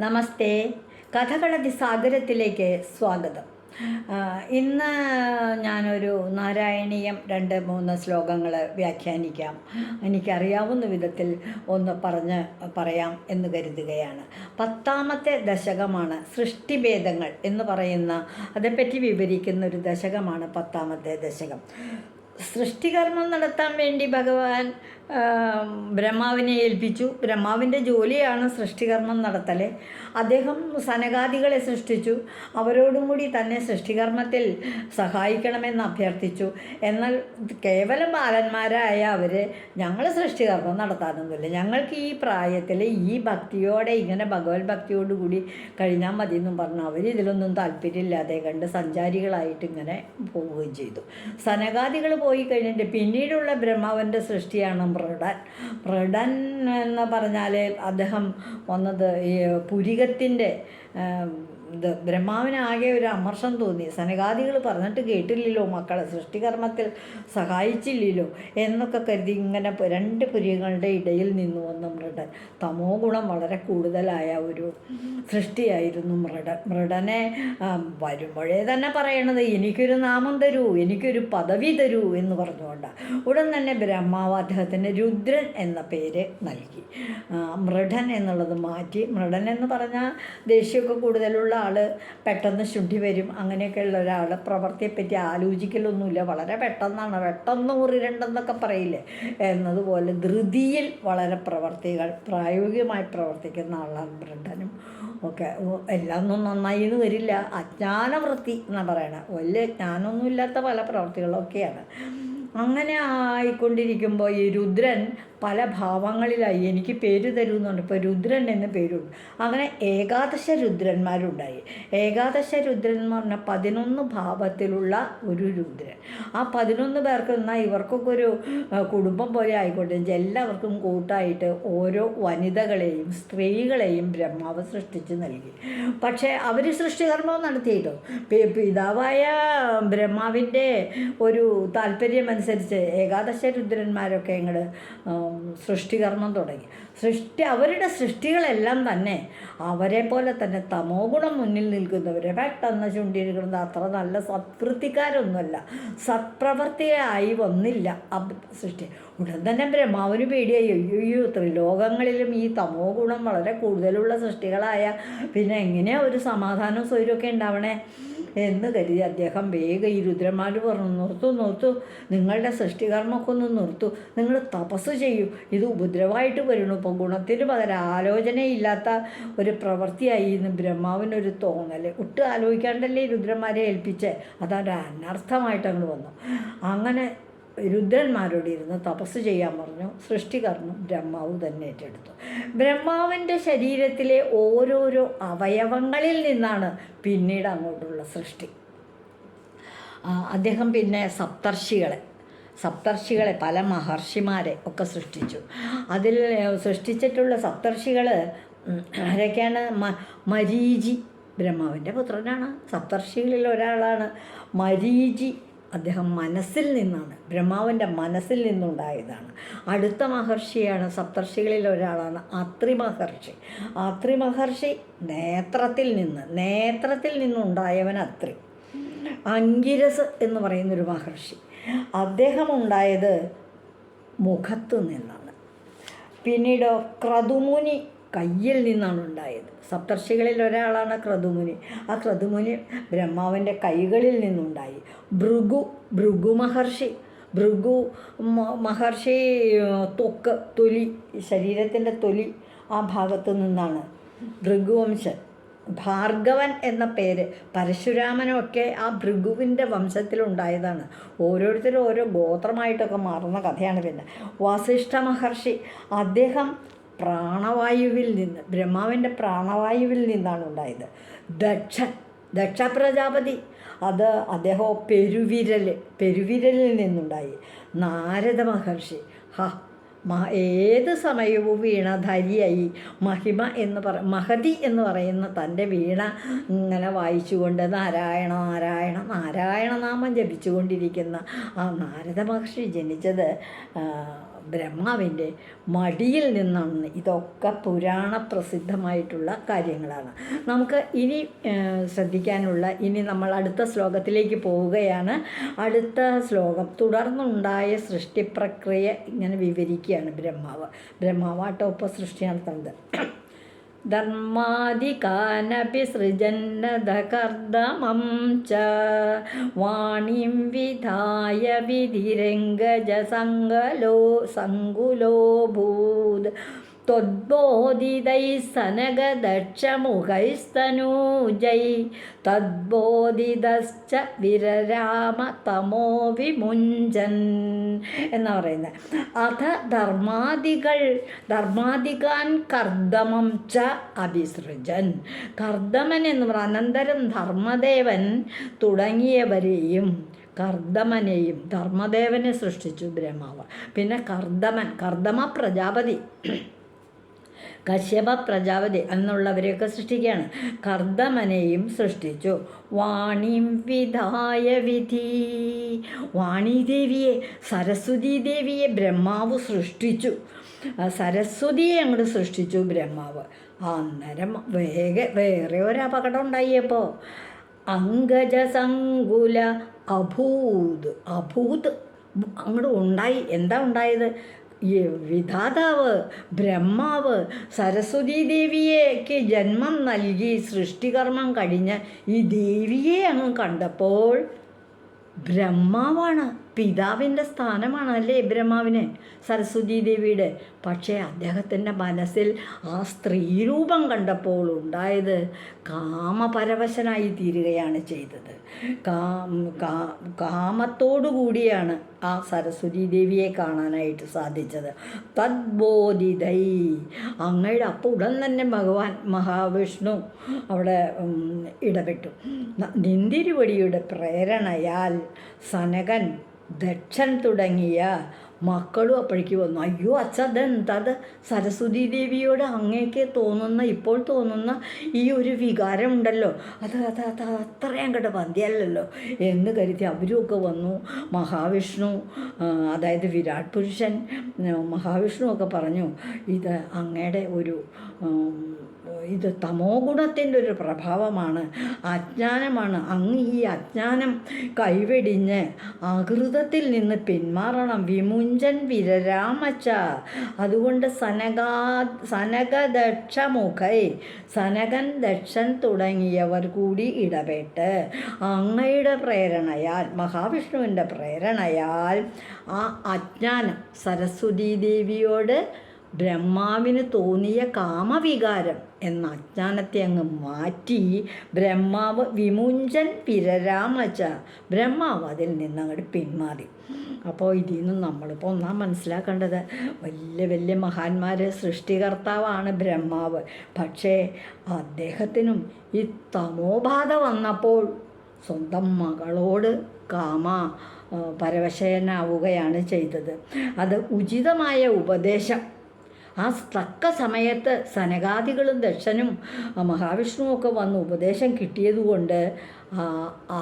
നമസ്തേ. കഥകളതിസാഗരത്തിലേക്ക് സ്വാഗതം. ഇന്ന് ഞാനൊരു നാരായണീയം 2-3 ശ്ലോകങ്ങൾ വ്യാഖ്യാനിക്കാം. എനിക്കറിയാവുന്ന വിധത്തിൽ ഒന്ന് പറയാം എന്ന് കരുതുകയാണ്. 10ാമത്തെ ദശകമാണ് സൃഷ്ടിഭേദങ്ങൾ എന്ന് പറയുന്ന, അതേപ്പറ്റി വിവരിക്കുന്ന ഒരു ദശകമാണ് 10ാമത്തെ ദശകം. സൃഷ്ടികർമ്മം നടത്താൻ വേണ്ടി ഭഗവാൻ ബ്രഹ്മാവിനെ ഏൽപ്പിച്ചു. ബ്രഹ്മാവിൻ്റെ ജോലിയാണ് സൃഷ്ടികർമ്മം നടത്തൽ. അദ്ദേഹം സനകാദികളെ സൃഷ്ടിച്ചു. അവരോടും കൂടി തന്നെ സൃഷ്ടികർമ്മത്തിൽ സഹായിക്കണമെന്ന് അഭ്യർത്ഥിച്ചു. എന്നാൽ കേവലം ബാലന്മാരായ അവർ, ഞങ്ങൾ സൃഷ്ടികർമ്മം നടത്താനൊന്നുമില്ല, ഞങ്ങൾക്ക് ഈ പ്രായത്തിൽ ഈ ഭക്തിയോടെ ഇങ്ങനെ ഭഗവത് ഭക്തിയോടുകൂടി കഴിഞ്ഞാൽ മതി എന്നും പറഞ്ഞു അവരിതിലൊന്നും താല്പര്യമില്ലാതെ കണ്ട് സഞ്ചാരികളായിട്ട് ഇങ്ങനെ പോവുകയും ചെയ്തു. സനകാദികൾ പോയി കഴിഞ്ഞിട്ട് പിന്നീടുള്ള ബ്രഹ്മാവിൻ്റെ സൃഷ്ടിയാണ് മൃഡൻ എന്ന് പറഞ്ഞാൽ അദ്ദേഹം വന്നത് ഈ പുരികത്തിൻ്റെ ബ്രഹ്മാവിനാകെ ഒരു അമർഷം തോന്നി. സനകാദികൾ പറഞ്ഞിട്ട് കേട്ടില്ലല്ലോ, മക്കളെ സൃഷ്ടികർമ്മത്തിൽ സഹായിച്ചില്ലല്ലോ എന്നൊക്കെ കരുതി ഇങ്ങനെ 2 പുരികങ്ങളുടെ ഇടയിൽ നിന്ന് വന്ന മൃഡൻ. തമോ ഗുണം വളരെ കൂടുതലായ ഒരു സൃഷ്ടിയായിരുന്നു മൃഡനെ വരുമ്പോഴേ തന്നെ പറയണത്, എനിക്കൊരു നാമം തരൂ, എനിക്കൊരു പദവി തരൂ എന്ന് പറഞ്ഞുകൊണ്ട് ഉടൻ തന്നെ ബ്രഹ്മാവ് അദ്ദേഹത്തിന് രുദ്രൻ എന്ന പേര് നൽകി. മൃഡൻ എന്നുള്ളത് മാറ്റി. മൃഡൻ എന്ന് പറഞ്ഞാൽ ദേഷ്യമൊക്കെ കൂടുതലുള്ള ആൾ, പെട്ടെന്ന് ശുദ്ധി വരും, അങ്ങനെയൊക്കെയുള്ള ഒരാൾ. പ്രവൃത്തിയെപ്പറ്റി ആലോചിക്കലൊന്നുമില്ല, വളരെ പെട്ടെന്നാണ്, പെട്ടെന്ന് ഉറിരണ്ടെന്നൊക്കെ പറയില്ലേ എന്നതുപോലെ ധൃതിയിൽ വളരെ പ്രായോഗികമായി പ്രവർത്തിക്കുന്ന ആളാണ് മൃഡനും ഒക്കെ. എല്ലാം ഒന്നും നന്നായി എന്ന് വരില്ല, അജ്ഞാനവൃത്തി എന്നാണ് പറയണത്. വലിയ ജ്ഞാനമൊന്നുമില്ലാത്ത പല പ്രവൃത്തികളൊക്കെയാണ്. അങ്ങനെ ആയിക്കൊണ്ടിരിക്കുമ്പോൾ ഈ രുദ്രൻ പല ഭാവങ്ങളിലായി. എനിക്ക് പേര് തരുമെന്നുണ്ട്. ഇപ്പോൾ രുദ്രൻ എന്ന് പേരുണ്ട്. അങ്ങനെ ഏകാദശ രുദ്രന്മാരുണ്ടായി. ഏകാദശ രുദ്രൻ എന്ന് പറഞ്ഞാൽ 11 ഭാവത്തിലുള്ള ഒരു രുദ്രൻ. ആ 11 പേർക്ക് എന്നാൽ ഇവർക്കൊക്കെ ഒരു കുടുംബം പോലെ ആയിക്കോട്ടെ, എല്ലാവർക്കും കൂട്ടായിട്ട് ഓരോ വനിതകളെയും സ്ത്രീകളെയും ബ്രഹ്മാവ് സൃഷ്ടിച്ച് നൽകി. പക്ഷേ അവർ സൃഷ്ടികർമ്മം നടത്തിയിട്ടോ. പിതാവായ ബ്രഹ്മാവിൻ്റെ ഒരു താല്പര്യമനുസരിച്ച് ഏകാദശ രുദ്രന്മാരൊക്കെ ഇങ്ങോട്ട് സൃഷ്ടികർമ്മം തുടങ്ങി. അവരുടെ സൃഷ്ടികളെല്ലാം തന്നെ അവരെ പോലെ തന്നെ തമോ ഗുണം മുന്നിൽ നിൽക്കുന്നവരെ, പെട്ടെന്ന് ചുണ്ടിരിക്കുന്നത് അത്ര നല്ല സത്വൃത്തിക്കാരൊന്നുമല്ല, സത്പ്രവർത്തിയായി വന്നില്ല സൃഷ്ടി. ഉടൻ തന്നെ ബ്രഹ്മാവിന് പേടിയായി. അയ്യോ, ത്രിലോകങ്ങളിലും ഈ തമോ ഗുണം വളരെ കൂടുതലുള്ള സൃഷ്ടികളായ പിന്നെ എങ്ങനെയാണ് ഒരു സമാധാനവും സ്വൈരമൊക്കെ ഉണ്ടാവണേ എന്ന് കരുതി അദ്ദേഹം വേഗം ഈ രുദ്രന്മാർ പറഞ്ഞു, നിർത്തു, നിങ്ങളുടെ സൃഷ്ടികർമ്മമൊക്കെ ഒന്ന് നിർത്തു, നിങ്ങൾ തപസ് ചെയ്യൂ, ഇത് ഉപദ്രവമായിട്ട് വരണു. ഇപ്പോൾ ഗുണത്തിന് പകരം ആലോചനയില്ലാത്ത ഒരു പ്രവൃത്തിയായി എന്ന് ബ്രഹ്മാവിനൊരു തോന്നൽ. ഒട്ടും ആലോചിക്കാണ്ടല്ലേ ഈ രുദ്രന്മാരെ ഏൽപ്പിച്ചേ, അതൊരു അനർത്ഥമായിട്ട് അങ്ങോട്ട് വന്നു. അങ്ങനെ രുദ്രന്മാരോട് ഇരുന്ന് തപസ് ചെയ്യാൻ പറഞ്ഞു. സൃഷ്ടികർമ്മം ബ്രഹ്മാവ് തന്നെ ഏറ്റെടുത്തു. ബ്രഹ്മാവിൻ്റെ ശരീരത്തിലെ ഓരോരോ അവയവങ്ങളിൽ നിന്നാണ് പിന്നീട് അങ്ങോട്ടുള്ള സൃഷ്ടി. അദ്ദേഹം പിന്നെ സപ്തർഷികളെ പല മഹർഷിമാരെ ഒക്കെ സൃഷ്ടിച്ചു. അതിൽ സൃഷ്ടിച്ചിട്ടുള്ള സപ്തർഷികൾ ആരൊക്കെയാണ്? മരീചി ബ്രഹ്മാവിൻ്റെ പുത്രനാണ്. സപ്തർഷികളിൽ ഒരാളാണ് മരീചി. അദ്ദേഹം മനസ്സിൽ നിന്നാണ്, ബ്രഹ്മാവിൻ്റെ മനസ്സിൽ നിന്നുണ്ടായതാണ്. അടുത്ത മഹർഷിയാണ്, സപ്തർഷികളിൽ ഒരാളാണ് അത്രി മഹർഷി. അത്രി മഹർഷി നേത്രത്തിൽ നിന്നുണ്ടായവൻ അത്രി. അങ്കിരസ് എന്ന് പറയുന്നൊരു മഹർഷി, അദ്ദേഹം ഉണ്ടായത് മുഖത്തു നിന്നാണ്. പിന്നീട് ക്രതുമുനി കയ്യിൽ നിന്നാണ് ഉണ്ടായത്. സപ്തർഷികളിൽ ഒരാളാണ് ക്രതുമുനി. ആ ക്രതുമുനി ബ്രഹ്മാവിൻ്റെ കൈകളിൽ നിന്നുണ്ടായി. ഭൃഗു മഹർഷി തൊലി, ശരീരത്തിൻ്റെ തൊലി ആ ഭാഗത്തു നിന്നാണ് ഭൃഗുവംശൻ. ഭാർഗവൻ എന്ന പേര് പരശുരാമനൊക്കെ ആ ഭൃഗുവിൻ്റെ വംശത്തിലുണ്ടായതാണ്. ഓരോരുത്തരും ഓരോ ഗോത്രമായിട്ടൊക്കെ മാറുന്ന കഥയാണ്. പിന്നെ വസിഷ്ഠ മഹർഷി, അദ്ദേഹം പ്രാണവായുവിൽ നിന്ന്, ബ്രഹ്മാവിൻ്റെ പ്രാണവായുവിൽ നിന്നാണ് ഉണ്ടായത്. ദക്ഷ പ്രജാപതി, അദ്ദേഹം പെരുവിരലിൽ നിന്നുണ്ടായി. നാരദ മഹർഷി, ഏത് സമയവും വീണധാരിയായി മഹതി എന്ന് പറയുന്ന തൻ്റെ വീണ ഇങ്ങനെ വായിച്ചുകൊണ്ട് നാരായണ നാരായണ നാരായണ നാമം ജപിച്ചുകൊണ്ടിരിക്കുന്ന ആ നാരദ മഹർഷി ജനിച്ചത് ബ്രഹ്മാവിൻ്റെ മടിയിൽ നിന്നാണ്. ഇതൊക്കെ പുരാണ പ്രസിദ്ധമായിട്ടുള്ള കാര്യങ്ങളാണ്. നമുക്ക് ഇനി ശ്രദ്ധിക്കാനുള്ള, ഇനി നമ്മൾ അടുത്ത ശ്ലോകത്തിലേക്ക് പോവുകയാണ്. അടുത്ത ശ്ലോകം തുടർന്നുണ്ടായ സൃഷ്ടിപ്രക്രിയ ഇങ്ങനെ വിവരിക്കുകയാണ് ബ്രഹ്മാവാട്ടോ ഇപ്പോൾ സൃഷ്ടി നടത്തുന്നത്. ധർമാദികാനപി സൃജന്നതകർദമം ച വാണിം വിധായ വിധിരംഗജ സങ്കുലോഭൂത് ത്വദ്ബോധിതൈ സനകദക്ഷമുഖൈസ്തനൂജൈ തദ്ബോധിതശ്ച വിരരാമ തമോ വിമുഞ്ചൻ എന്ന് പറയുന്നത്. അഥ ധർമാദികാൻ കർദമം ച അഭിസൃജൻ. കർദമൻ എന്ന് പറയുന്നത് അനന്തരം ധർമ്മദേവൻ തുടങ്ങിയവരെയും ധർമ്മദേവനെ സൃഷ്ടിച്ചു ബ്രഹ്മാവ്. പിന്നെ കർദമ പ്രജാപതി, കശ്യപ പ്രജാപതി എന്നുള്ളവരെയൊക്കെ സൃഷ്ടിക്കുകയാണ്. കർദമനെയും സൃഷ്ടിച്ചു. വാണിം വിധായ വിധി, വാണിദേവിയെ, സരസ്വതീ ദേവിയെ ബ്രഹ്മാവ് സൃഷ്ടിച്ചു. സരസ്വതിയെ അങ്ങോട്ട് സൃഷ്ടിച്ചു ബ്രഹ്മാവ്. അന്നേരം വേറെ ഒരു അപകടം ഉണ്ടായപ്പോൾ അങ്കജസങ്കുല അഭൂത് അങ്ങോട്ട് ഉണ്ടായി. എന്താ ഉണ്ടായത്? ഈ വിധാതാവ് ബ്രഹ്മാവ് സരസ്വതീ ദേവിയേക്ക് ജന്മം നൽകി സൃഷ്ടികർമ്മം കഴിഞ്ഞ് ഈ ദേവിയെ അങ്ങ് കണ്ടപ്പോൾ, ബ്രഹ്മാവാണ്, പിതാവിൻ്റെ സ്ഥാനമാണ് അല്ലേ ബ്രഹ്മാവിന്, സരസ്വതീ ദേവിയുടെ. പക്ഷേ അദ്ദേഹത്തിൻ്റെ മനസ്സിൽ ആ സ്ത്രീരൂപം കണ്ടപ്പോൾ ഉണ്ടായത് കാമപരവശനായി തീരുകയാണ് ചെയ്തത്. കാമത്തോടു കൂടിയാണ് ആ സരസ്വതീ ദേവിയെ കാണാനായിട്ട് സാധിച്ചത്. തദ്ബോധിതൈ, അങ്ങയുടെ അപ്പോൾ ഉടൻ തന്നെ ഭഗവാൻ മഹാവിഷ്ണു അവിടെ ഇടപെട്ടു. നിന്തിരുവടിയുടെ പ്രേരണയാൽ സനകൻ, ദക്ഷൻ തുടങ്ങിയ മക്കളും അപ്പോഴേക്ക് വന്നു. അയ്യോ അച്ഛ, അതെന്തത് സരസ്വതീ ദേവിയോട് അങ്ങേക്ക് ഇപ്പോൾ തോന്നുന്ന ഈ ഒരു വികാരമുണ്ടല്ലോ, അത് അത്രയും അങ്ങോട്ട് പന്തിയല്ലല്ലോ എന്ന് കരുതി അവരുമൊക്കെ വന്നു. മഹാവിഷ്ണു, അതായത് വിരാട് പുരുഷൻ മഹാവിഷ്ണു ഒക്കെ പറഞ്ഞു, ഇത് അങ്ങയുടെ ഇത് തമോ ഗുണത്തിൻ്റെ ഒരു പ്രഭാവമാണ്, അജ്ഞാനമാണ്. അങ്ങ് ഈ അജ്ഞാനം കൈവെടിഞ്ഞ് അകൃതത്തിൽ നിന്ന് പിന്മാറണം. വിമുഞ്ചൻ വിരരാമച്ച. അതുകൊണ്ട് സനകൻ, ദക്ഷൻ തുടങ്ങിയവർ കൂടി ഇടപെട്ട് അങ്ങയുടെ പ്രേരണയാൽ, മഹാവിഷ്ണുവിൻ്റെ പ്രേരണയാൽ ആ അജ്ഞാനം, സരസ്വതീ ദേവിയോട് ബ്രഹ്മാവിന് തോന്നിയ കാമവികാരം എന്ന അജ്ഞാനത്തെ അങ്ങ് മാറ്റി ബ്രഹ്മാവ് വിമുഞ്ചൻ വിരരാമച്ച, ബ്രഹ്മാവ് അതിൽ നിന്ന് അങ്ങോട്ട് പിന്മാറി. അപ്പോൾ ഇതിൽ നിന്നും നമ്മളിപ്പോൾ മനസ്സിലാക്കേണ്ടത്, വലിയ വലിയ മഹാന്മാർ, സൃഷ്ടികർത്താവാണ് ബ്രഹ്മാവ്. പക്ഷേ അദ്ദേഹത്തിനും ഈ തമോബാധ വന്നപ്പോൾ സ്വന്തം മകളോട് പരവശനാവുകയാണ് ചെയ്തത്. അത് ഉചിതമായ ഉപദേശം ആ തക്ക സമയത്ത് സനകാദികളും ദക്ഷനും മഹാവിഷ്ണുവൊക്കെ വന്ന് ഉപദേശം കിട്ടിയതുകൊണ്ട്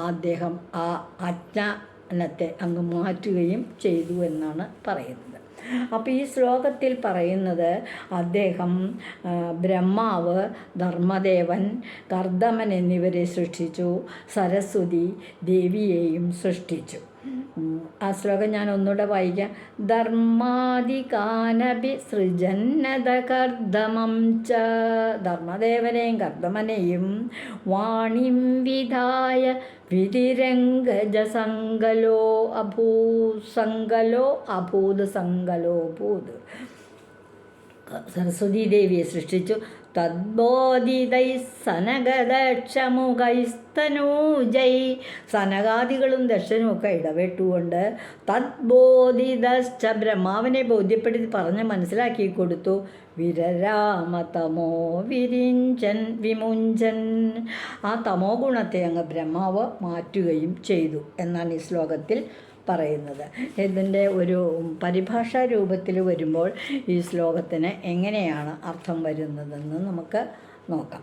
അദ്ദേഹം ആ അജ്ഞാനത്തെ അങ്ങ് മാറ്റുകയും ചെയ്തു എന്നാണ് പറയുന്നത്. അപ്പോൾ ഈ ശ്ലോകത്തിൽ പറയുന്നത്, അദ്ദേഹം ബ്രഹ്മാവ്, ധർമ്മദേവൻ, കർദമൻ എന്നിവരെ സൃഷ്ടിച്ചു, സരസ്വതി ദേവിയെയും സൃഷ്ടിച്ചു. ആ ശ്ലോകം ഞാൻ ഒന്നുകൂടെ വായിക്കാം. ധർമാദികാനപി സൃജന്നത കർദമം ച, ധർമ്മദേവനെയും കർദമനെയും വാണിം വിധായ വിധിരംഗജ സങ്കലോ അഭൂത് സരസ്വതീ ദേവിയെ സൃഷ്ടിച്ചു. തദ്ബോധിതൈ സനകദക്ഷമുഖൈസ്തനൂജൈ, സനകാദികളും ദക്ഷനും ഒക്കെ ഇടപെട്ടുകൊണ്ട് തദ്ബോധിതശ്ച, ബ്രഹ്മാവിനെ ബോധ്യപ്പെടുത്തി പറഞ്ഞ് മനസ്സിലാക്കി കൊടുത്തു. വിരരാമതമോ വിമുഞ്ചൻ, ആ തമോ ഗുണത്തെ അങ്ങ് ബ്രഹ്മാവ് മാറ്റുകയും ചെയ്തു എന്നാണ് ഈ ശ്ലോകത്തിൽ പറയുന്നത്. ഇതിൻ്റെ ഒരു പരിഭാഷാ രൂപത്തിൽ വരുമ്പോൾ ഈ ശ്ലോകത്തിന് എങ്ങനെയാണ് അർത്ഥം വരുന്നതെന്ന് നമുക്ക് നോക്കാം.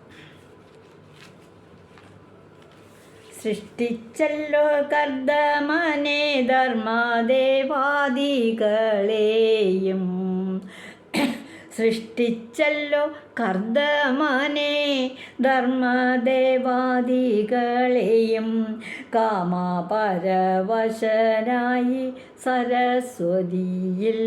സൃഷ്ടിച്ചല്ലോ കർദമനെ ധർമ്മദേവാദികളെയും സൃഷ്ടിച്ചല്ലോ കർദമനെ ധർമ്മദേവാദികളെയും കാമപരവശനായി സരസ്വതിയിൽ.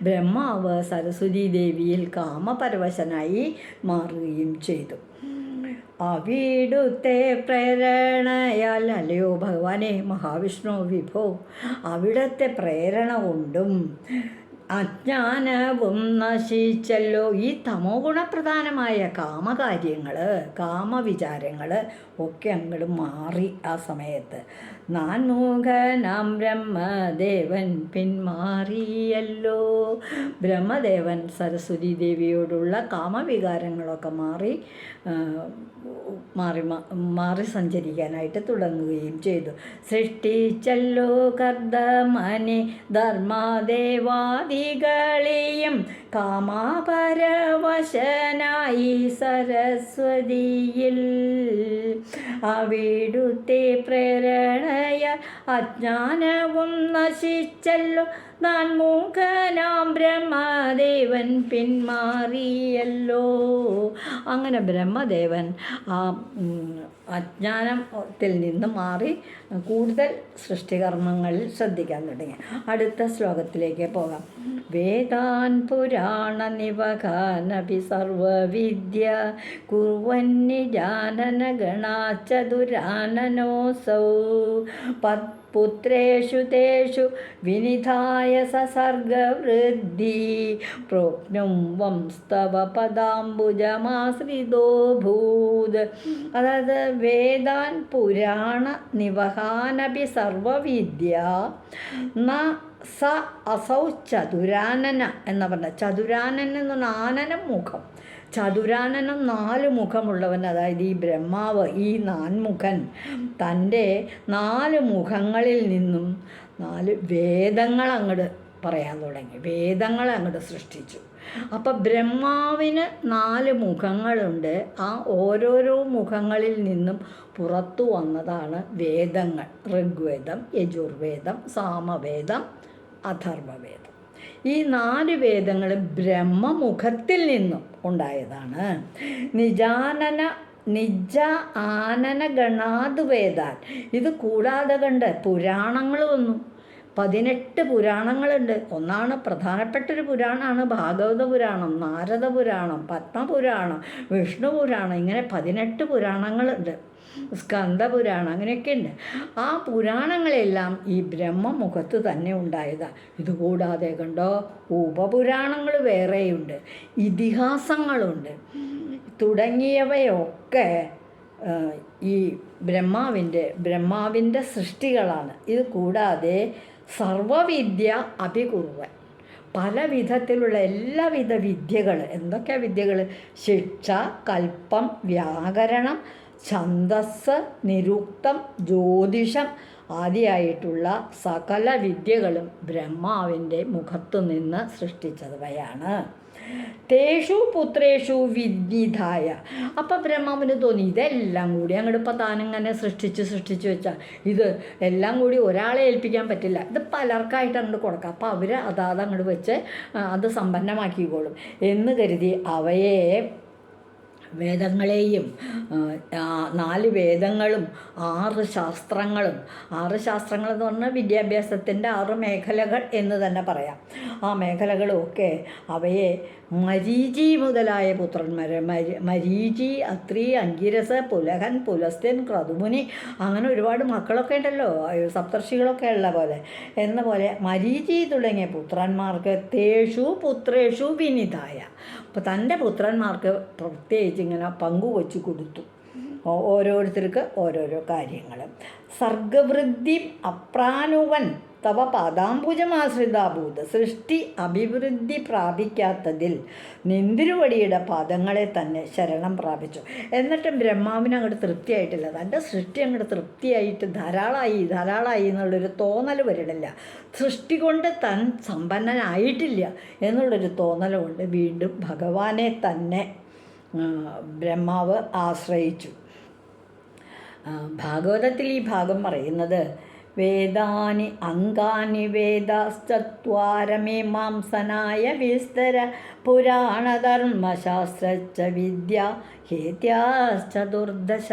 ബ്രഹ്മാവ് സരസ്വതി ദേവിയിൽ കാമപരവശനായി മാറുകയും ചെയ്തു. അവിടുത്തെ പ്രേരണയാൽ, അല്ലയോ ഭഗവാനെ മഹാവിഷ്ണു വിഭോ, അവിടുത്തെ പ്രേരണ കൊണ്ടും അജ്ഞാനവും നശിച്ചല്ലോ. ഈ തമോ ഗുണപ്രധാനമായ കാമകാര്യങ്ങൾ, കാമവിചാരങ്ങൾ ഒക്കെ അങ്ങോട്ട് മാറി. ആ സമയത്ത് നാൻമുഖനാം ബ്രഹ്മദേവൻ പിന്മാറിയല്ലോ. ബ്രഹ്മദേവൻ സരസ്വതി ദേവിയോടുള്ള കാമവികാരങ്ങളൊക്കെ മാറി സഞ്ചരിക്കാനായിട്ട് തുടങ്ങുകയും ചെയ്തു. സൃഷ്ടിച്ചല്ലോ കർദമനെ ധർമ്മദേവാദികളെയും കാമപരവശനായി സരസ്വതിയിൽ. അവിടുത്തെ പ്രേരണയ അജ്ഞാനവും നശിച്ചല്ലോ. നാൻമുഖനാം ബ്രഹ്മദേവൻ പിന്മാറിയല്ലോ. അങ്ങനെ ബ്രഹ്മദേവൻ ആ അജ്ഞാനത്തിൽ നിന്ന് മാറി കൂടുതൽ സൃഷ്ടികർമ്മങ്ങളിൽ ശ്രദ്ധിക്കാൻ തുടങ്ങി. അടുത്ത ശ്ലോകത്തിലേക്ക് പോകാം. വേദാൻ പുരാണ നിവകാനപി സർവവിദ്യ കുർവന്നി ഗണാചതുരാനനോസൗ പുത്രേഷു തേഷു വിനിധായ സസർഗവൃദ്ധി പ്രോക്നും വംസ്തവ പദാംബുജമാശ്രിതോ ഭൂത്. അതായത് വേദാൻ പുരാണ നിവഹാനപി സർവവിദ്യ ന സ അസൗ ചതുരാനന എന്ന് പറഞ്ഞ, ചതുരാനൻ എന്ന് പറഞ്ഞാൽ ആനനം മുഖം, ചതുരാനനം 4 മുഖമുള്ളവൻ. അതായത് ഈ ബ്രഹ്മാവ്, ഈ നാൻമുഖൻ തൻ്റെ 4 മുഖങ്ങളിൽ നിന്നും 4 വേദങ്ങൾ അങ്ങോട്ട് പറയാൻ തുടങ്ങി, വേദങ്ങളെ അങ്ങോട്ട് സൃഷ്ടിച്ചു. അപ്പം ബ്രഹ്മാവിന് 4 മുഖങ്ങളുണ്ട്. ആ ഓരോരോ മുഖങ്ങളിൽ നിന്നും പുറത്തു വന്നതാണ് വേദങ്ങൾ. ഋഗ്വേദം, യജുർവേദം, സാമവേദം, അഥർവവേദം. ഈ 4 വേദങ്ങൾ ബ്രഹ്മമുഖത്തിൽ നിന്നും ഉണ്ടായതാണ്. നിജ ആനന ഗണാത് വേദാൻ. ഇത് കൂടാതെ കണ്ട് പുരാണങ്ങൾ വന്നു. 18 പുരാണങ്ങളുണ്ട്. ഒന്നാണ് പ്രധാനപ്പെട്ടൊരു പുരാണമാണ് ഭാഗവത പുരാണം, നാരദ പുരാണം, പത്മപുരാണം, വിഷ്ണു പുരാണം. ഇങ്ങനെ 18 പുരാണങ്ങളുണ്ട്. സ്കന്ദപുരാണം, അങ്ങനെയൊക്കെ ഉണ്ട്. ആ പുരാണങ്ങളെല്ലാം ഈ ബ്രഹ്മമുഖത്ത് തന്നെ ഉണ്ടായതാണ്. ഇതുകൂടാതെ കണ്ടോ ഉപപുരാണങ്ങൾ വേറെയുണ്ട്, ഇതിഹാസങ്ങളുണ്ട്. തുടങ്ങിയവയൊക്കെ ഈ ബ്രഹ്മാവിൻ്റെ സൃഷ്ടികളാണ്. ഇത് കൂടാതെ സർവവിദ്യ അഭികുർവൻ, പല വിധത്തിലുള്ള എല്ലാവിധ വിദ്യകൾ. എന്തൊക്കെയാണ് വിദ്യകൾ? ശിക്ഷ, കൽപ്പം, വ്യാകരണം, ഛന്ദസ്, നിരുക്തം, ജ്യോതിഷം ആദിയായിട്ടുള്ള സകല വിദ്യകളും ബ്രഹ്മാവിൻ്റെ മുഖത്തു നിന്ന് സൃഷ്ടിച്ചവയാണ്. തേഷു പുത്രേഷു വിദ്നിധായ. അപ്പം ബ്രഹ്മാവിന് തോന്നി ഇതെല്ലാം കൂടി അങ്ങോട്ട് ഇപ്പം താനിങ്ങനെ സൃഷ്ടിച്ച് വെച്ചാൽ ഇത് എല്ലാം കൂടി ഒരാളെ ഏൽപ്പിക്കാൻ പറ്റില്ല, ഇത് പലർക്കായിട്ട് അങ്ങോട്ട് കൊടുക്കാം. അപ്പം അവർ അങ്ങോട്ട് വെച്ച് അത് സമ്പന്നമാക്കിക്കോളും എന്ന് കരുതി അവയെ വേദങ്ങളെയും 4 വേദങ്ങളും 6 ശാസ്ത്രങ്ങളും, 6 ശാസ്ത്രങ്ങൾ എന്ന് പറഞ്ഞാൽ വിദ്യാഭ്യാസത്തിൻ്റെ 6 മേഖലകൾ എന്ന് തന്നെ പറയാം. ആ മേഖലകളുമൊക്കെ അവയെ മരീചി മുതലായ പുത്രന്മാർ, മരീചി, അത്രി, അങ്കിരസ്, പുലഹൻ, പുലസ്ത്യൻ, ക്രതുമുനി, അങ്ങനെ ഒരുപാട് മക്കളൊക്കെ ഉണ്ടല്ലോ, സപ്തർഷികളൊക്കെ ഉള്ള പോലെ എന്ന പോലെ മരീചി തുടങ്ങിയ പുത്രന്മാർക്ക് തേഷു പുത്രേഷു വിനിതായ, അപ്പോൾ തൻ്റെ പുത്രന്മാർക്ക് പ്രത്യേകിച്ച് ഇങ്ങനെ പങ്കുവച്ചു കൊടുത്തു. ഓരോരുത്തർക്ക് ഓരോരോ കാര്യങ്ങൾ. സർഗവൃദ്ധി അപ്രാനുവൻ തവ പാദാംബുജമാശ്രിതാഭൂത്. സൃഷ്ടി അഭിവൃദ്ധി പ്രാപിക്കാത്തതിൽ നിന്തിരുവടിയുടെ പാദങ്ങളെ തന്നെ ശരണം പ്രാപിച്ചു. എന്നിട്ടും ബ്രഹ്മാവിന് അങ്ങോട്ട് തൃപ്തിയായിട്ടില്ല. തൻ്റെ സൃഷ്ടി അങ്ങോട്ട് തൃപ്തിയായിട്ട് ധാരാളമായി എന്നുള്ളൊരു തോന്നൽ വരണില്ല. സൃഷ്ടി കൊണ്ട് താൻ സമ്പന്നനായിട്ടില്ല എന്നുള്ളൊരു തോന്നൽ കൊണ്ട് വീണ്ടും ഭഗവാനെ തന്നെ ബ്രഹ്മാവ് ആശ്രയിച്ചു. ഭാഗവതത്തിൽ ഈ ഭാഗം പറയുന്നത് വേദാനി അംഗാനി വേദാശ്ചത്വാരമീമാംസനായ വിസ്തര പുരാണധർമ്മശാസ്ത്രച്ച വിദ്യ ഹേത്യാശ്ചതുർദശ.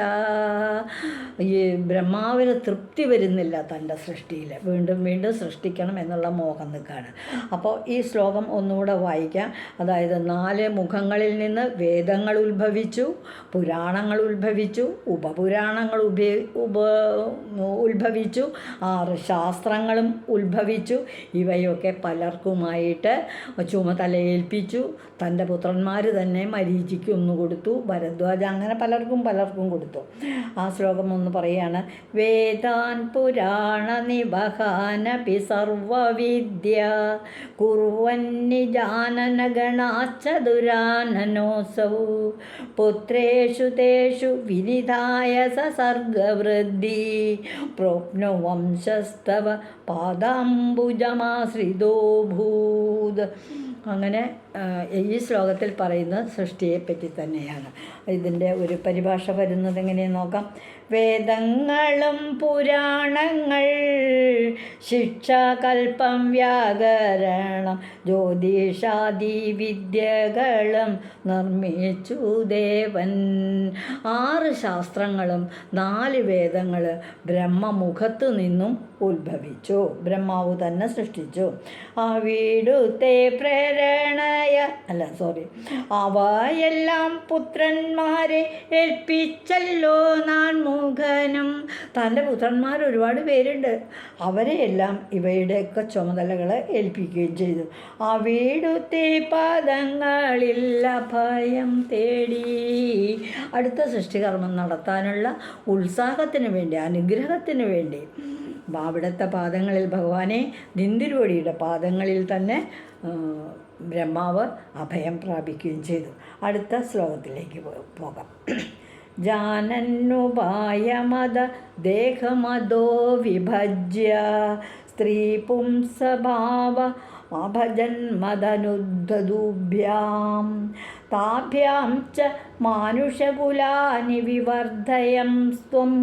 ഈ ബ്രഹ്മാവിന് തൃപ്തി വരുന്നില്ല തൻ്റെ സൃഷ്ടിയിൽ, വീണ്ടും വീണ്ടും സൃഷ്ടിക്കണം എന്നുള്ള മോഹം നിൽക്കുകയാണ്. അപ്പോൾ ഈ ശ്ലോകം ഒന്നുകൂടെ വായിക്കാം. അതായത് 4 മുഖങ്ങളിൽ നിന്ന് വേദങ്ങൾ ഉത്ഭവിച്ചു, പുരാണങ്ങൾ ഉത്ഭവിച്ചു, ഉപപുരാണങ്ങൾ ഉത്ഭവിച്ചു, 6 ശാസ്ത്രങ്ങളും ഉത്ഭവിച്ചു. ഇവയൊക്കെ പലർക്കുമായിട്ട് ചുമതലയേൽപ്പിച്ചു. തൻ്റെ പുത്രന്മാർ തന്നെ മരീചിക്ക് ഒന്ന് കൊടുത്തു, ഭരദ്വാജ, അങ്ങനെ പലർക്കും കൊടുത്തു. ആ ശ്ലോകം ഒന്ന് പറയുകയാണ്. വേദാൻ പുരാണ നിബഹാനപി സർവവിദ്യ കുർവന്നിജാനന ഗണാശ്ചതുരാനനോസൗ പുത്രേഷു തേഷു വിനിധായ സസർഗവൃദ്ധി പ്രോപ്നോ വംശസ്തവ പാദാംബുജമാശ്രിതോ ഭൂത്. അങ്ങനെ ഈ ശ്ലോകത്തിൽ പറയുന്ന സൃഷ്ടിയെപ്പറ്റി തന്നെയാണ്. ഇതിൻ്റെ ഒരു പരിഭാഷ വരുന്നത് എങ്ങനെയെന്ന് നോക്കാം. വേദങ്ങളും പുരാണങ്ങൾ ശിക്ഷാകൽപ്പം വ്യാകരണം ജ്യോതിഷാദി വിദ്യകളും നിർമ്മിച്ചു ദേവൻ. 6 ശാസ്ത്രങ്ങളും 4 വേദങ്ങൾ ബ്രഹ്മമുഖത്തു നിന്നും ഉത്ഭവിച്ചു, ബ്രഹ്മാവ് തന്നെ സൃഷ്ടിച്ചു. അവിടുത്തെ അവയെല്ലാം പുത്രന്മാരെ ഏൽപ്പിച്ചല്ലോ നാൻ മുഖനും. തൻ്റെ പുത്രന്മാർ ഒരുപാട് പേരുണ്ട്, അവരെയെല്ലാം ഇവയുടെയൊക്കെ ചുമതലകൾ ഏൽപ്പിക്കുകയും ചെയ്തു. അവിടുത്തെ പാദങ്ങളിൽ അഭയം തേടി. അടുത്ത സൃഷ്ടികർമ്മം നടത്താനുള്ള ഉത്സാഹത്തിന് വേണ്ടി, അനുഗ്രഹത്തിന് വേണ്ടി അവിടുത്തെ പാദങ്ങളിൽ, ഭഗവാനെ നിന്തിരുവടിയുടെ പാദങ്ങളിൽ തന്നെ ബ്രഹ്മാവ് അഭയം പ്രാപിക്കുകയും ചെയ്തു. അടുത്ത ശ്ലോകത്തിലേക്ക് പോകാം. ജാനന്നുപായമത ദേഹമതോ വിഭജ്യ സ്ത്രീ പുംസഭാവ അഭജന്മദനുദ്ധദുഭ്യാം താഭ്യാം ച മാനുഷകുലാനി വിവർദ്ധയം സ്വം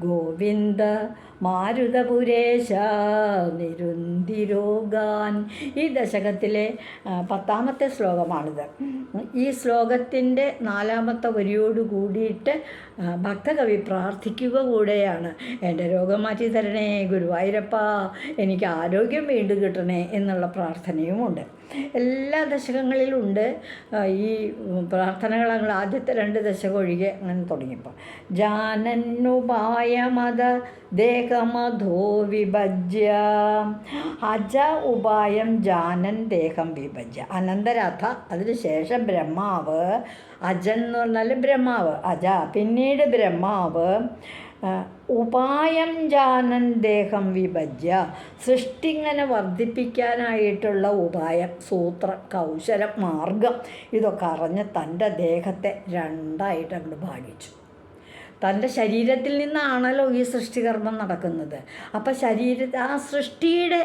ഗോവിന്ദ മാരുതപുരേശ നിരുന്തിരോഗാൻ. ഈ ദശകത്തിലെ 10ാമത്തെ ശ്ലോകമാണിത്. ഈ ശ്ലോകത്തിൻ്റെ 4ാമത്തെ വരിയോട് കൂടിയിട്ട് ഭക്തകവി പ്രാർത്ഥിക്കുക കൂടെയാണ്. എൻ്റെ രോഗം മാറ്റി തരണേ ഗുരുവായൂരപ്പ, എനിക്ക് ആരോഗ്യം വീണ്ടും കിട്ടണേ എന്നുള്ള പ്രാർത്ഥനയുമുണ്ട്. എല്ലാ ദശകങ്ങളിലുണ്ട് ഈ പ്രാർത്ഥനകൾ. ഞങ്ങൾ ആദ്യത്തെ 2 ദശകം ഒഴികെ അങ്ങനെ തുടങ്ങിയപ്പോൾ ജാനന്നുപായമത ദേഹമധോ വിഭജ്യ. അജ ഉപായം ജാനൻ ദേഹം വിഭജ്യ. അനന്തരാഥ അതിനുശേഷം ബ്രഹ്മാവ്, അജൻ എന്ന് പറഞ്ഞാൽ ബ്രഹ്മാവ്, അജ പിന്നീട് ബ്രഹ്മാവ് ഉപായം ജാനൻ ദേഹം വിഭജ്യ. സൃഷ്ടി ഇങ്ങനെ വർദ്ധിപ്പിക്കാനായിട്ടുള്ള ഉപായം, സൂത്രം, കൗശലം, മാർഗം ഇതൊക്കെ അറിഞ്ഞ് തൻ്റെ ദേഹത്തെ 2ആയിട്ട് അങ്ങോട്ട് ഭാഗിച്ചു. തൻ്റെ ശരീരത്തിൽ നിന്നാണല്ലോ ഈ സൃഷ്ടികർമ്മം നടക്കുന്നത്. അപ്പം ആ സൃഷ്ടിയുടെ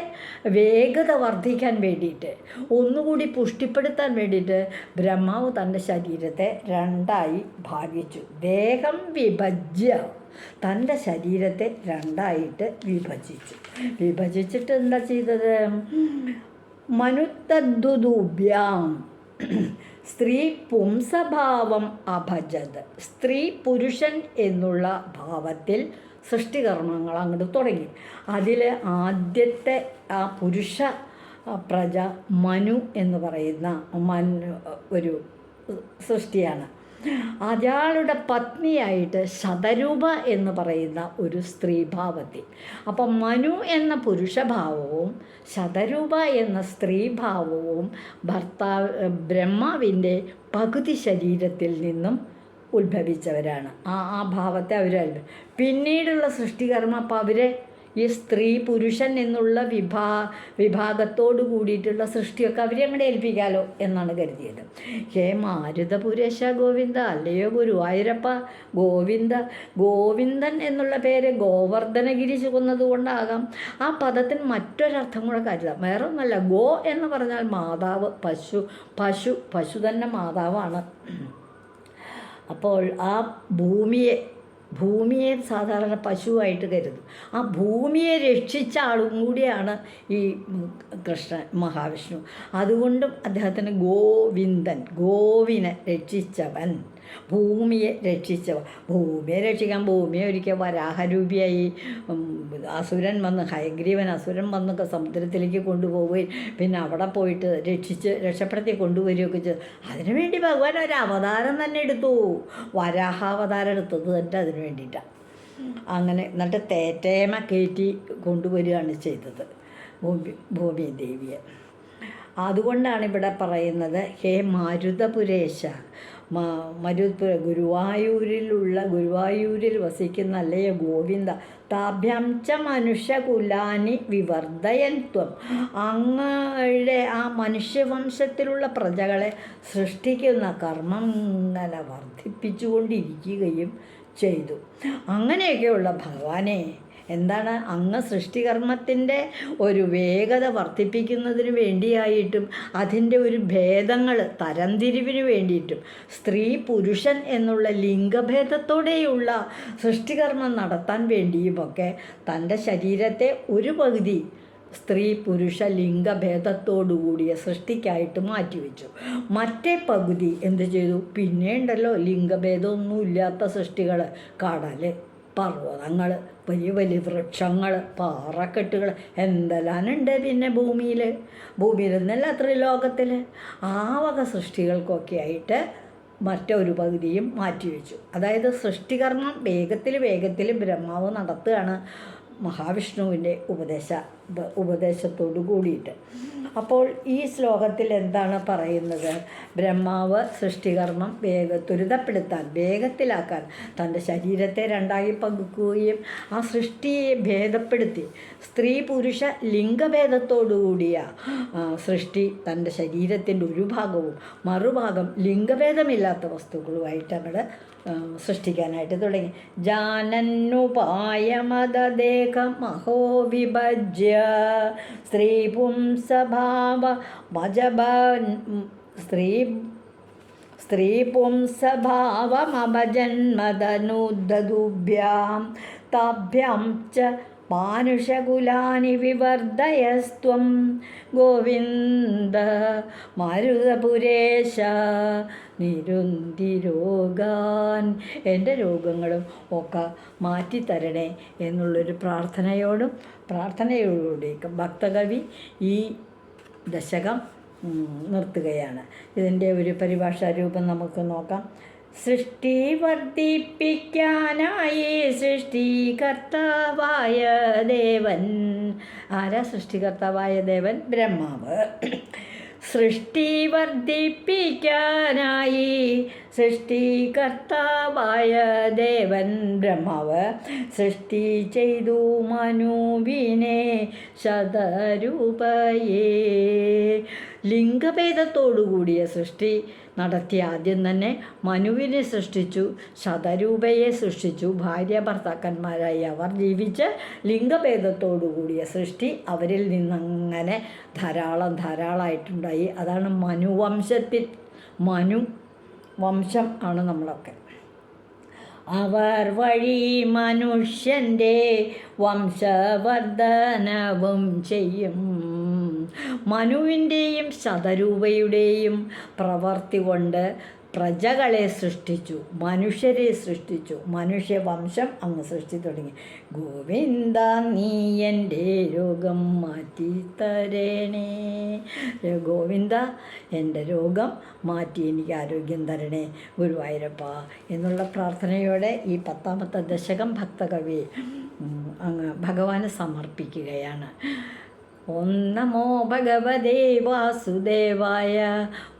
വേഗത വർദ്ധിക്കാൻ വേണ്ടിയിട്ട്, ഒന്നുകൂടി പുഷ്ടിപ്പെടുത്താൻ വേണ്ടിയിട്ട് ബ്രഹ്മാവ് തൻ്റെ ശരീരത്തെ 2ആയി ഭാഗിച്ചു. ദേഹം വിഭജ്യ, തൻ്റെ ശരീരത്തെ 2ആയിട്ട് വിഭജിച്ചിട്ട് എന്താ ചെയ്തത്? മനുത്തദ്ദുഭ്യാം സ്ത്രീ പുംസഭാവം അഭജത്. സ്ത്രീ പുരുഷൻ എന്നുള്ള ഭാവത്തിൽ സൃഷ്ടികർമ്മങ്ങൾ അങ്ങോട്ട് തുടങ്ങി. അതിൽ ആദ്യത്തെ ആ പുരുഷ പ്രജ മനു എന്ന് പറയുന്ന ഒരു സൃഷ്ടിയാണ്. അയാളുടെ പത്നിയായിട്ട് ശതരൂപ എന്ന് പറയുന്ന ഒരു സ്ത്രീഭാവത്തിൽ. അപ്പം മനു എന്ന പുരുഷഭാവവും ശതരൂപ എന്ന സ്ത്രീഭാവവും ബ്രഹ്മാവിൻ്റെ പകുതി ശരീരത്തിൽ നിന്നും ഉത്ഭവിച്ചവരാണ്. ആ ഭാവത്തെ പിന്നീടുള്ള സൃഷ്ടികർമ്മം അപ്പം അവരെ ഈ സ്ത്രീ പുരുഷൻ എന്നുള്ള വിഭാഗത്തോട് കൂടിയിട്ടുള്ള സൃഷ്ടിയൊക്കെ അവരെ അങ്ങോട്ട് ഏൽപ്പിക്കാമല്ലോ എന്നാണ് കരുതിയത്. ഹേ മാരുതപുരേശ ഗോവിന്ദ, അല്ലയോ ഗുരുവായൂരപ്പ ഗോവിന്ദ. ഗോവിന്ദൻ എന്നുള്ള പേര് ഗോവർദ്ധനഗിരി ചുമന്നതുകൊണ്ടാകാം. ആ പദത്തിന് മറ്റൊരർത്ഥം കൂടെ കരുതാം. വേറെ ഒന്നല്ല, ഗോ എന്ന് പറഞ്ഞാൽ മാതാവ്, പശു തന്നെ മാതാവാണ്. അപ്പോൾ ആ ഭൂമിയെ സാധാരണ പശുവായിട്ട് കരുതും. ആ ഭൂമിയെ രക്ഷിച്ച ആളും കൂടിയാണ് ഈ കൃഷ്ണൻ മഹാവിഷ്ണു. അതുകൊണ്ടും അദ്ദേഹത്തിന് ഗോവിന്ദൻ, ഗോവിനെ രക്ഷിച്ചവൻ, ഭൂമിയെ രക്ഷിച്ചവൻ. ഭൂമിയെ രക്ഷിക്കാൻ ഭൂമിയെ ഒരിക്കൽ വരാഹരൂപിയായി അസുരൻ വന്ന്, ഹയഗ്രീവൻ അസുരൻ വന്നൊക്കെ സമുദ്രത്തിലേക്ക് കൊണ്ടുപോവുകയും പിന്നെ അവിടെ പോയിട്ട് രക്ഷപ്പെടുത്തി കൊണ്ടുവരികയൊക്കെ ചെയ്തു. അതിനുവേണ്ടി ഭഗവാൻ ഒരു അവതാരം തന്നെ എടുത്തു. വരാഹാവതാരം എടുത്തത് തന്നെ അതിന് വേണ്ടിയിട്ടാണ്. അങ്ങനെ എന്നിട്ട് തേറ്റേമ കയറ്റി കൊണ്ടുവരികയാണ് ചെയ്തത് ഭൂമി ദേവിയെ. അതുകൊണ്ടാണ് ഇവിടെ പറയുന്നത്, ഹേ മാരുതപുരേശ, ഗുരുവായൂരിൽ വസിക്കുന്ന അല്ലയ ഗോവിന്ദ, താഭ്യം ച മനുഷ്യകുലാനി വിവർദ്ധയൻ ത്വം, അങ്ങയുടെ ആ മനുഷ്യവംശത്തിലുള്ള പ്രജകളെ സൃഷ്ടിക്കുന്ന കർമ്മം ഇങ്ങനെ വർദ്ധിപ്പിച്ചുകൊണ്ടിരിക്കുകയും ചെയ്തു. അങ്ങനെയൊക്കെയുള്ള ഭഗവാനെ എന്താണ്, അങ്ങ് സൃഷ്ടികർമ്മത്തിൻ്റെ ഒരു വേഗത വർദ്ധിപ്പിക്കുന്നതിന് വേണ്ടിയായിട്ടും അതിൻ്റെ ഒരു ഭേദങ്ങൾ തരംതിരിവിന് വേണ്ടിയിട്ടും സ്ത്രീ പുരുഷൻ എന്നുള്ള ലിംഗഭേദത്തോടെയുള്ള സൃഷ്ടികർമ്മം നടത്താൻ വേണ്ടിയുമൊക്കെ തൻ്റെ ശരീരത്തെ ഒരു പകുതി സ്ത്രീ പുരുഷ ലിംഗഭേദത്തോടുകൂടിയ സൃഷ്ടിക്കായിട്ട് മാറ്റിവെച്ചു. മറ്റേ പകുതി എന്ത് ചെയ്തു, പിന്നെ ഉണ്ടല്ലോ ലിംഗഭേദമൊന്നും ഇല്ലാത്ത സൃഷ്ടികൾ, കടൽ, പർവ്വതങ്ങൾ, വലിയ വലിയ വൃക്ഷങ്ങൾ, പാറക്കെട്ടുകൾ, എന്തെല്ലാമുണ്ട് പിന്നെ ഭൂമിയിൽ നിന്നല്ല ത്രിലോകത്തിൽ. ആ വക സൃഷ്ടികൾക്കൊക്കെ ആയിട്ട് മറ്റൊരു പകുതിയും മാറ്റിവെച്ചു. അതായത് സൃഷ്ടികർമ്മം വേഗത്തിൽ ബ്രഹ്മാവ് നടത്തുകയാണ് മഹാവിഷ്ണുവിൻ്റെ ഉപദേശത്തോടു കൂടിയിട്ട്. അപ്പോൾ ഈ ശ്ലോകത്തിൽ എന്താണ് പറയുന്നത്, ബ്രഹ്മാവ് സൃഷ്ടികർമ്മം ത്വരിതപ്പെടുത്താൻ, വേഗത്തിലാക്കാൻ തൻ്റെ ശരീരത്തെ രണ്ടായി പകുക്കുകയും ആ സൃഷ്ടിയെ ഭേദപ്പെടുത്തി സ്ത്രീ പുരുഷ ലിംഗഭേദത്തോടുകൂടിയ സൃഷ്ടി തൻ്റെ ശരീരത്തിൻ്റെ ഒരു ഭാഗവും മറുഭാഗം ലിംഗഭേദമില്ലാത്ത വസ്തുക്കളുമായിട്ട് അങ്ങോട്ട് സൃഷ്ടിക്കാനായിട്ട് തുടങ്ങി. ജാനന്നുപായമദേഹമഹോ വിഭജ്യ സ്ത്രീ പുംസഭാവ സ്ത്രീ പുംസഭാവമഭജന്മതനുദ്ദുഭ്യാം താഭ്യാം ച മാനുഷകുലാനി വിവർദ്ധയസ്ത്വം ഗോവിന്ദ മാരുതപുരേശ നിരുന്തി രോഗാൻ, എൻ്റെ രോഗങ്ങളും ഒക്കെ മാറ്റിത്തരണേ എന്നുള്ളൊരു പ്രാർത്ഥനയോടുകൂടി ഭക്തകവി ഈ ദശകം നിർത്തുകയാണ്. ഇതിൻ്റെ ഒരു പരിഭാഷാ രൂപം നമുക്ക് നോക്കാം. സൃഷ്ടി വർദ്ധിപ്പിക്കാനായി സൃഷ്ടികർത്താവായ ദേവൻ. ആരാ സൃഷ്ടികർത്താവായ ദേവൻ? ബ്രഹ്മാവ്. സൃഷ്ടി വർദ്ധിപ്പിക്കാനായി സൃഷ്ടികർത്താവായ ദേവൻ ബ്രഹ്മാവ് സൃഷ്ടി ചെയ്തു മനുവിനെ ശതരൂപയേ. ലിംഗഭേദത്തോടുകൂടിയ സൃഷ്ടി നടത്തിയ ആദ്യം തന്നെ മനുവിനെ സൃഷ്ടിച്ചു, ശതരൂപയെ സൃഷ്ടിച്ചു. ഭാര്യ ഭർത്താക്കന്മാരായി അവർ ജീവിച്ച് ലിംഗഭേദത്തോടുകൂടിയ സൃഷ്ടി അവരിൽ നിന്നങ്ങനെ ധാരാളമായിട്ടുണ്ടായി. അതാണ് മനുവംശത്തിൽ, മനു വംശം ആണ് നമ്മളൊക്കെ. അവർ വഴി മനുഷ്യൻ്റെ വംശവർദ്ധനവും ചെയ്യും. മനുവിൻ്റെയും ശതരൂപയുടെയും പ്രവർത്തി കൊണ്ട് പ്രജകളെ സൃഷ്ടിച്ചു, മനുഷ്യരെ സൃഷ്ടിച്ചു, മനുഷ്യവംശം അങ്ങ് സൃഷ്ടി തുടങ്ങി. ഗോവിന്ദ നീ എൻ്റെ രോഗം മാറ്റിത്തരണേ, ഗോവിന്ദ എൻ്റെ രോഗം മാറ്റി എനിക്ക് ആരോഗ്യം തരണേ ഗുരുവായൂരപ്പ എന്നുള്ള പ്രാർത്ഥനയോടെ ഈ 10ാമത്തെ ദശകം ഭക്തകവി അങ്ങ് ഭഗവാന് സമർപ്പിക്കുകയാണ്. ഓം നമോ ഭഗവതേ വാസുദേവായ,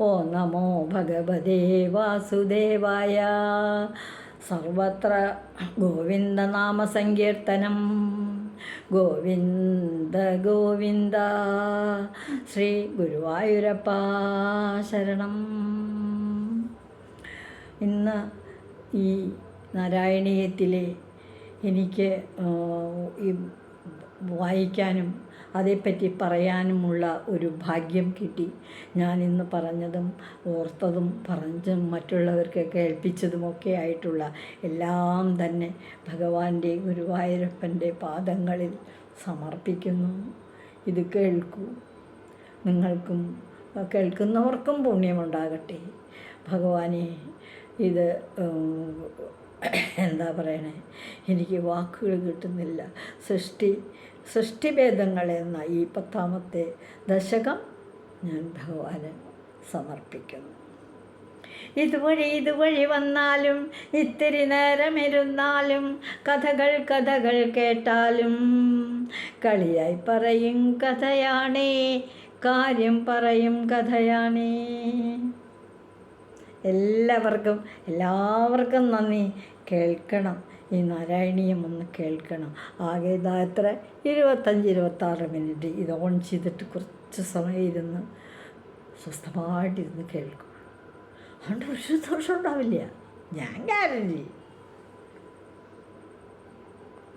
ഓം നമോ ഭഗവതേ വാസുദേവായ. സർവത്ര ഗോവിന്ദനാമ സങ്കീർത്തനം. ഗോവിന്ദ ഗോവിന്ദ. ശ്രീ ഗുരുവായൂരപ്പ ശരണം. ഇന്ന് ഈ നാരായണീയത്തിലെ എനിക്ക് ഈ വായിക്കാനും അതേപ്പറ്റി പറയാനുമുള്ള ഒരു ഭാഗ്യം കിട്ടി. ഞാനിന്ന് പറഞ്ഞതും ഓർത്തതും പറഞ്ഞതും മറ്റുള്ളവർക്ക് കേൾപ്പിച്ചതുമൊക്കെ ആയിട്ടുള്ള എല്ലാം തന്നെ ഭഗവാന്റെ ഗുരുവായൂരപ്പൻ്റെ പാദങ്ങളിൽ സമർപ്പിക്കുന്നു. ഇത് കേൾക്കൂ. നിങ്ങൾക്കും കേൾക്കുന്നവർക്കും പുണ്യമുണ്ടാകട്ടെ. ഭഗവാനെ, ഇത് എന്താ പറയണേ, എനിക്ക് വാക്കുകൾ കിട്ടുന്നില്ല. സൃഷ്ടിഭേദങ്ങൾ എന്ന ഈ 10ാമത്തെ ദശകം ഞാൻ ഭഗവാന് സമർപ്പിക്കുന്നു. ഇതുവഴി വന്നാലും ഇത്തിരി നേരമിരുന്നാലും കഥകൾ കേട്ടാലും കളിയായി പറയും കഥയാണേ, കാര്യം പറയും കഥയാണേ. എല്ലാവർക്കും നന്ദി. കേൾക്കണം, ഈ നാരായണീയം ഒന്ന് കേൾക്കണം. ആകെ ഇതാ എത്ര 25-26 മിനിറ്റ് ഇത് ഓൺ ചെയ്തിട്ട് കുറച്ച് സമയം ഇരുന്ന് സ്വസ്ഥമായിട്ടിരുന്ന് കേൾക്കും. അതുകൊണ്ട് ഒരു ദോഷം ഉണ്ടാവില്ല, ഞാൻ ഗ്യാരണ്ടി.